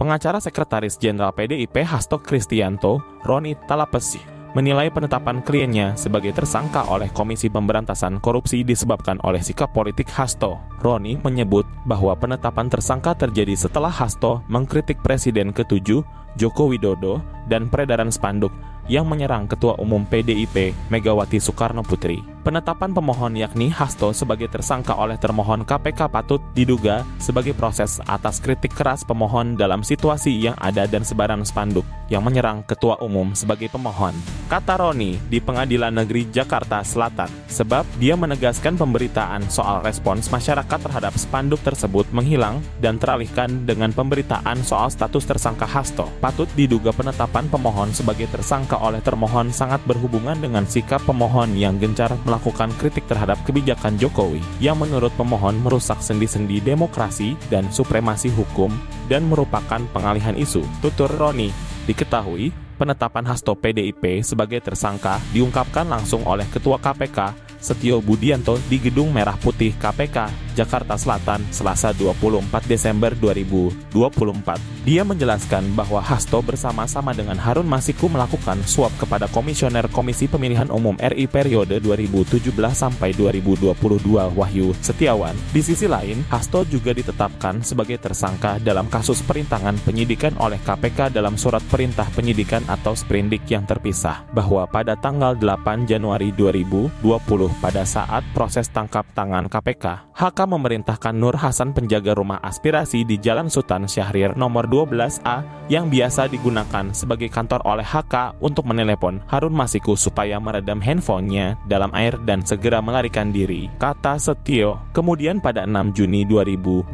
Pengacara Sekretaris Jenderal PDIP Hasto Kristianto, Roni Talapesi, menilai penetapan kliennya sebagai tersangka oleh Komisi Pemberantasan Korupsi disebabkan oleh sikap politik Hasto. Roni menyebut bahwa penetapan tersangka terjadi setelah Hasto mengkritik Presiden ke-7 Joko Widodo dan peredaran spanduk yang menyerang Ketua Umum PDIP Megawati Soekarnoputri. Penetapan pemohon yakni Hasto sebagai tersangka oleh termohon KPK patut diduga sebagai proses atas kritik keras pemohon dalam situasi yang ada dan sebaran spanduk yang menyerang Ketua Umum sebagai pemohon. Kata Roni di Pengadilan Negeri Jakarta Selatan, sebab dia menegaskan pemberitaan soal respons masyarakat terhadap spanduk tersebut menghilang dan teralihkan dengan pemberitaan soal status tersangka Hasto. Patut diduga penetapan pemohon sebagai tersangka oleh termohon sangat berhubungan dengan sikap pemohon yang gencar melakukan kritik terhadap kebijakan Jokowi yang menurut pemohon merusak sendi-sendi demokrasi dan supremasi hukum dan merupakan pengalihan isu. Tutur Roni, diketahui penetapan Hasto PDIP sebagai tersangka diungkapkan langsung oleh Ketua KPK Setio Budianto di Gedung Merah Putih KPK, Jakarta Selatan, Selasa 24 Desember 2024. Dia menjelaskan bahwa Hasto bersama-sama dengan Harun Masiku melakukan suap kepada Komisioner Komisi Pemilihan Umum RI periode 2017 sampai 2022 Wahyu Setiawan. Di sisi lain, Hasto juga ditetapkan sebagai tersangka dalam kasus perintangan penyidikan oleh KPK dalam surat perintah penyidikan atau sprindik yang terpisah, bahwa pada tanggal 8 Januari 2020 pada saat proses tangkap tangan KPK, HK memerintahkan Nur Hasan penjaga rumah aspirasi di Jalan Sultan Syahrir nomor 12A yang biasa digunakan sebagai kantor oleh HK untuk menelepon Harun Masiku supaya meredam handphonenya dalam air dan segera melarikan diri, kata Setio. Kemudian pada 6 Juni 2024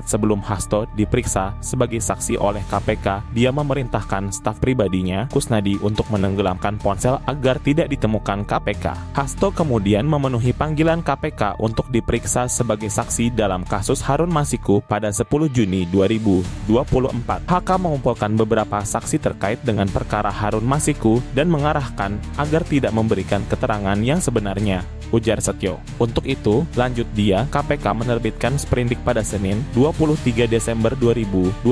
sebelum Hasto diperiksa sebagai saksi oleh KPK, dia memerintahkan staf pribadinya, Kusnadi, untuk menenggelamkan ponsel agar tidak ditemukan KPK. Hasto kemudian memenuhi panggilan KPK untuk diperiksa sebagai saksi dalam kasus Harun Masiku pada 10 Juni 2024. HK mengumpulkan beberapa saksi terkait dengan perkara Harun Masiku dan mengarahkan agar tidak memberikan keterangan yang sebenarnya, ujar Setio. Untuk itu, lanjut dia, KPK menerbitkan sprindik pada Senin 23 Desember 2024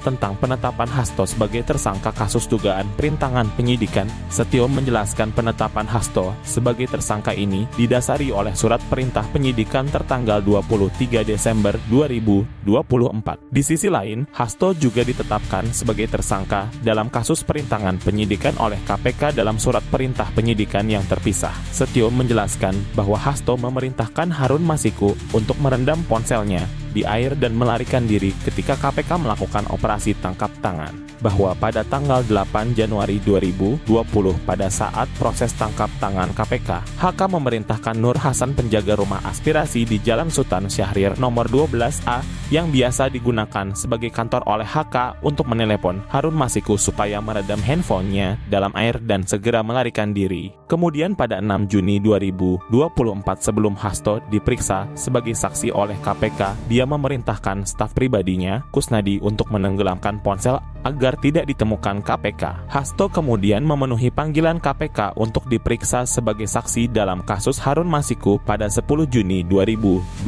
tentang penetapan Hasto sebagai tersangka kasus dugaan perintangan penyidikan. Setio menjelaskan penetapan Hasto sebagai tersangka ini didasari oleh surat perintah penyidikan tertanggal 23 Desember 2024. Di sisi lain, Hasto juga ditetapkan sebagai tersangka dalam kasus perintangan penyidikan oleh KPK dalam surat perintah penyidikan yang terpisah. Setio menjelaskan bahwa Hasto memerintahkan Harun Masiku untuk merendam ponselnya di air dan melarikan diri ketika KPK melakukan operasi tangkap tangan, bahwa pada tanggal 8 Januari 2020 pada saat proses tangkap tangan KPK, HK memerintahkan Nur Hasan penjaga rumah aspirasi di Jalan Sultan Syahrir nomor 12A yang biasa digunakan sebagai kantor oleh HK untuk menelepon Harun Masiku supaya meredam handphonenya dalam air dan segera melarikan diri. Kemudian pada 6 Juni 2024 sebelum Hasto diperiksa sebagai saksi oleh KPK, dia memerintahkan staf pribadinya, Kusnadi, untuk menenggelamkan ponsel agar tidak ditemukan KPK. Hasto kemudian memenuhi panggilan KPK untuk diperiksa sebagai saksi dalam kasus Harun Masiku pada 10 Juni 2024.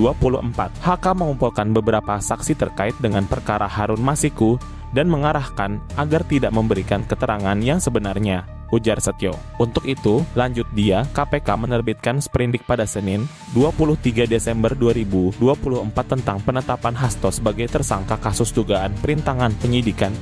HK mengumpulkan beberapa saksi terkait dengan perkara Harun Masiku dan mengarahkan agar tidak memberikan keterangan yang sebenarnya, ujar Setio. Untuk itu, lanjut dia, KPK menerbitkan sprindik pada Senin 23 Desember 2024 tentang penetapan Hasto sebagai tersangka kasus dugaan perintangan penyidikan